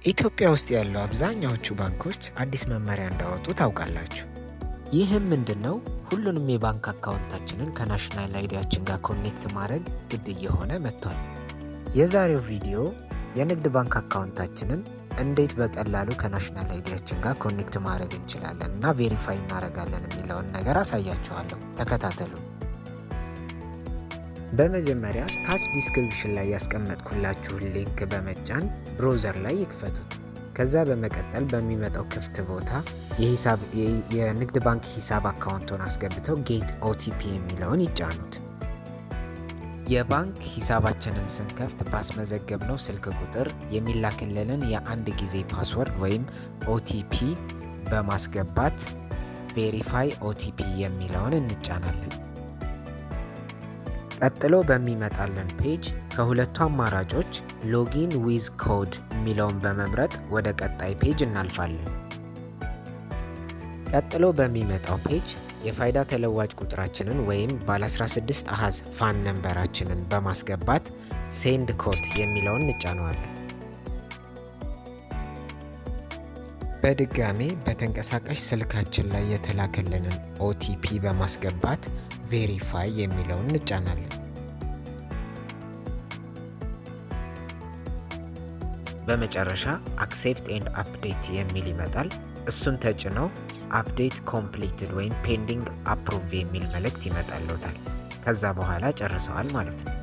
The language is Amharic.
ኢትዮጵያ ውስጥ ያሉ አብዛኛዎቹ ባንኮች አዲስ መመሪያ እንዳወጡ ታውቃላችሁ። ይህም ምንድነው? ሁሉንም የባንክ አካውንታችንን ከናሽናል አይዲያችን ጋር ኮኔክት ማድረግ ግድ እየሆነ መጥቷል። የዛሬው ቪዲዮ የንግድ ባንክ አካውንታችንን እንዴት በቀላሉ ከናሽናል አይዲያችን ጋር ኮኔክት ማድረግ እንችላለን እና ቬሪፋይ እናደርጋለን የሚለውን ነገር አሳያችኋለሁ። ተከታተሉ። በመጀመሪያ ታች ዲስክሪፕሽን ላይ ያስቀመጥኩላችሁን ሊንክ በመጫን ብሮዘር ላይ ይክፈቱት። ከዛ በመቀጠል በሚመጣው ክፍት ቦታ የንግድ ባንክ ሂሳብ አካውንቶን አስገብተው ጌት ኦቲፒ የሚለውን ይጫኑት። የባንክ ሂሳባችንን ስንከፍት ባስመዘገብነው ስልክ ቁጥር የሚላክልንን የአንድ ጊዜ ፓስወርድ ወይም ኦቲፒ በማስገባት ቬሪፋይ ኦቲፒ የሚለውን እንጫናለን። ቀጥሎ በሚመጣልን ፔጅ ከሁለቱ አማራጮች ሎጊን ዊዝ ኮድ የሚለውን በመምረጥ ወደ ቀጣይ ፔጅ እናልፋለን። ቀጥሎ በሚመጣው ፔጅ የፋይዳ ተለዋጭ ቁጥራችንን ወይም ባለ 16 አሃዝ ፋን ነምበራችንን በማስገባት ሴንድ ኮድ የሚለውን እንጫነዋለን። በድጋሜ በተንቀሳቃሽ ስልካችን ላይ የተላከልንን ኦቲፒ በማስገባት ቬሪፋይ የሚለውን እንጫናለን። በመጨረሻ አክሴፕት ኤንድ አፕዴት የሚል ይመጣል። እሱን ተጭነው አፕዴት ኮምፕሊትድ ወይም ፔንዲንግ አፕሩቭ የሚል መልእክት ይመጣልዎታል። ከዛ በኋላ ጨርሰዋል ማለት ነው።